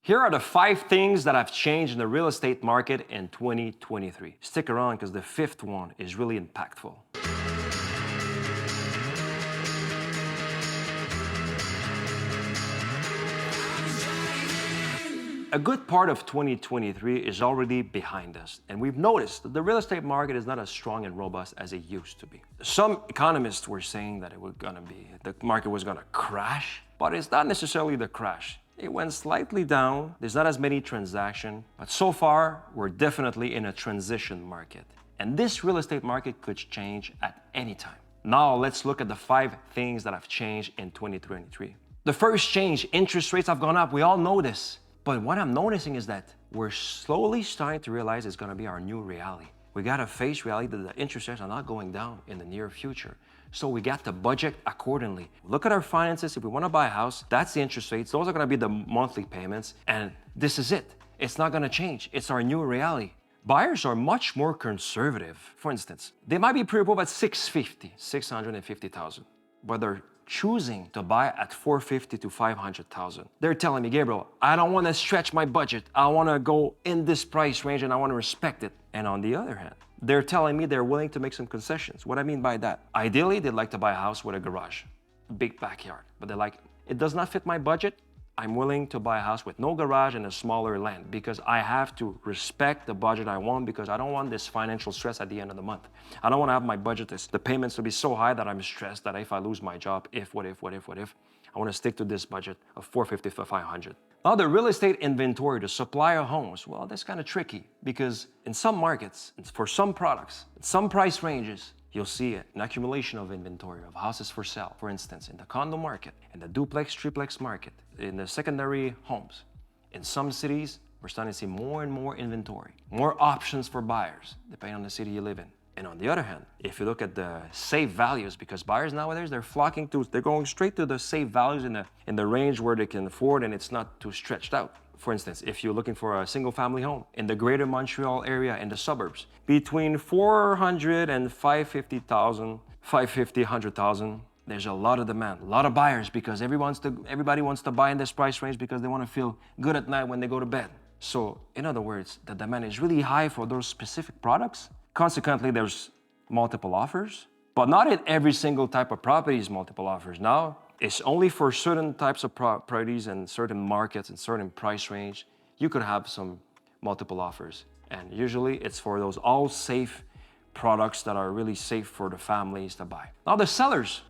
Here are the 5 things that have changed in the real estate market in 2023. Stick around because the 5th one is really impactful. A good part of 2023 is already behind us, and we've noticed that the real estate market is not as strong and robust as it used to be. Some economists were saying that the market was gonna crash, but it's not necessarily the crash. It went slightly down, there's not as many transactions, but so far, we're definitely in a transition market. And this real estate market could change at any time. Now let's look at the 5 things that have changed in 2023. The first change, interest rates have gone up, we all know this. But what I'm noticing is that we're slowly starting to realize it's gonna be our new reality. We gotta face reality that the interest rates are not going down in the near future. So we got to budget accordingly. Look at our finances. If we wanna buy a house, that's the interest rates. Those are gonna be the monthly payments. And this is it. It's not gonna change. It's our new reality. Buyers are much more conservative. For instance, they might be pre-approved at $650,000, but they're choosing to buy at $450,000 to $500,000. They're telling me, Gabriel, I don't want to stretch my budget. I want to go in this price range and I want to respect it. And on the other hand, they're telling me they're willing to make some concessions. What I mean by that, ideally, they'd like to buy a house with a garage, a big backyard, but they're like, it does not fit my budget. I'm willing to buy a house with no garage and a smaller land because I have to respect the budget I want because I don't want this financial stress at the end of the month. I don't want to have my budget, the payments to be so high that I'm stressed that if I lose my job, what if? I want to stick to this budget of $450 to $500. Now the real estate inventory, the supply of homes, well, that's kind of tricky because in some markets, for some products, some price ranges, you'll see an accumulation of inventory of houses for sale. For instance, in the condo market, in the duplex, triplex market, in the secondary homes. In some cities, we're starting to see more and more inventory, more options for buyers, depending on the city you live in. And on the other hand, if you look at the safe values, because buyers nowadays, they're going straight to the safe values in the range where they can afford and it's not too stretched out. For instance, if you're looking for a single family home in the greater Montreal area, in the suburbs, between $400,000 and $550,000, $100,000, there's a lot of demand, a lot of buyers because everybody wants to buy in this price range because they want to feel good at night when they go to bed. So in other words, the demand is really high for those specific products. Consequently, there's multiple offers, but not in every single type of property is multiple offers. Now, it's only for certain types of properties and certain markets and certain price range, you could have some multiple offers. And usually it's for those all safe products that are really safe for the families to buy. Now the sellers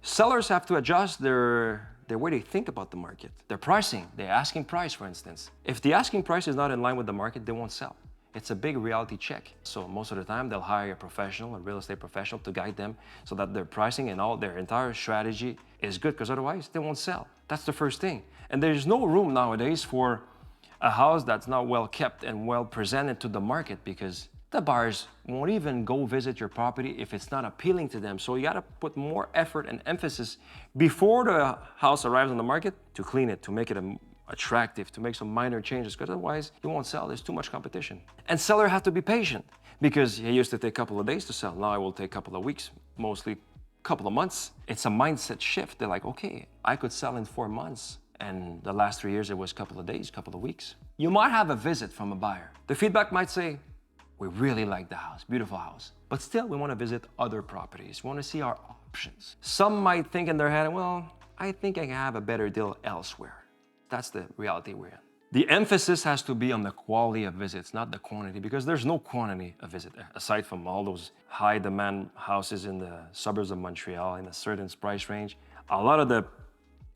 have to adjust their way they think about the market. Their pricing, their asking price, for instance. If the asking price is not in line with the market, they won't sell. It's a big reality check. So most of the time they'll hire a professional, a real estate professional to guide them so that their pricing and all their entire strategy is good because otherwise they won't sell. That's the first thing. And there's no room nowadays for a house that's not well kept and well presented to the market because the buyers won't even go visit your property if it's not appealing to them. So you gotta put more effort and emphasis before the house arrives on the market to clean it, to make it attractive, to make some minor changes, because otherwise you won't sell. There's too much competition. And seller have to be patient because it used to take a couple of days to sell. Now it will take a couple of weeks, mostly a couple of months. It's a mindset shift. They're like, okay, I could sell in 4 months. And the last 3 years, it was a couple of days, couple of weeks. You might have a visit from a buyer. The feedback might say, we really like the house, beautiful house. But still, we want to visit other properties. We want to see our options. Some might think in their head, well, I think I can have a better deal elsewhere. That's the reality we're in. The emphasis has to be on the quality of visits, not the quantity, because there's no quantity of visit aside from all those high demand houses in the suburbs of Montreal in a certain price range. A lot of the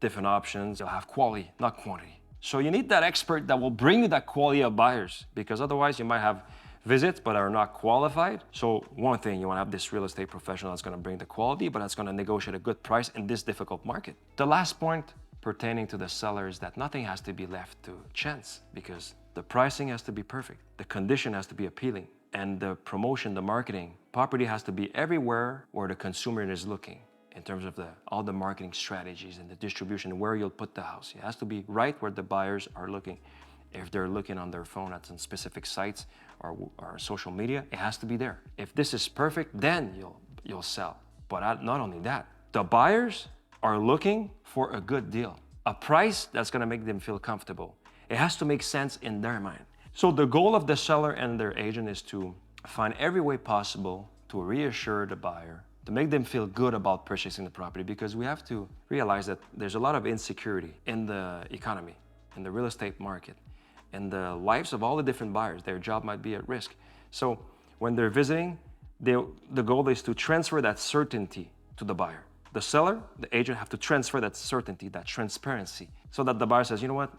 different options, you'll have quality, not quantity. So you need that expert that will bring you that quality of buyers because otherwise you might have visits but are not qualified. So one thing, you want to have this real estate professional that's going to bring the quality, but that's going to negotiate a good price in this difficult market. The last point pertaining to the seller is that nothing has to be left to chance because the pricing has to be perfect, the condition has to be appealing, and the promotion, the marketing, property has to be everywhere where the consumer is looking in terms of all the marketing strategies and the distribution, where you'll put the house. It has to be right where the buyers are looking. If they're looking on their phone at some specific sites or social media, it has to be there. If this is perfect, then you'll sell. But not only that, the buyers are looking for a good deal, a price that's gonna make them feel comfortable. It has to make sense in their mind. So the goal of the seller and their agent is to find every way possible to reassure the buyer, to make them feel good about purchasing the property, because we have to realize that there's a lot of insecurity in the economy, in the real estate market, in the lives of all the different buyers. Their job might be at risk. So when they're visiting, the goal is to transfer that certainty to the buyer. The seller, the agent have to transfer that certainty, that transparency, so that the buyer says, you know what,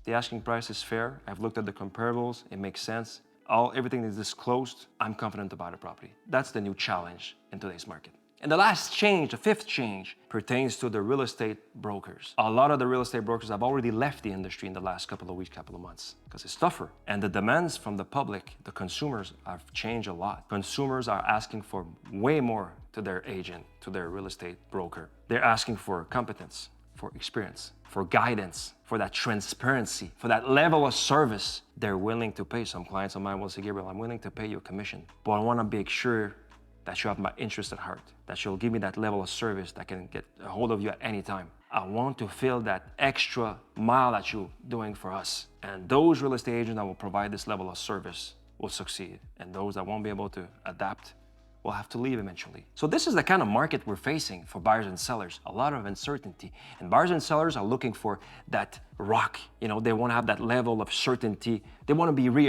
the asking price is fair. I've looked at the comparables, it makes sense. Everything is disclosed. I'm confident to buy the property. That's the new challenge in today's market. And the last change, the fifth change, pertains to the real estate brokers. A lot of the real estate brokers have already left the industry in the last couple of weeks, couple of months, because it's tougher. And the demands from the public, the consumers, have changed a lot. Consumers are asking for way more to their agent, to their real estate broker. They're asking for competence, for experience, for guidance, for that transparency, for that level of service. They're willing to pay. Some clients of mine will say, Gabriel, I'm willing to pay you a commission, but I want to make sure that you have my interest at heart, that you'll give me that level of service that can get a hold of you at any time. I want to feel that extra mile that you're doing for us. And those real estate agents that will provide this level of service will succeed. And those that won't be able to adapt will have to leave eventually. So this is the kind of market we're facing for buyers and sellers. A lot of uncertainty. And buyers and sellers are looking for that rock. You know, they want to have that level of certainty. They want to be reassured.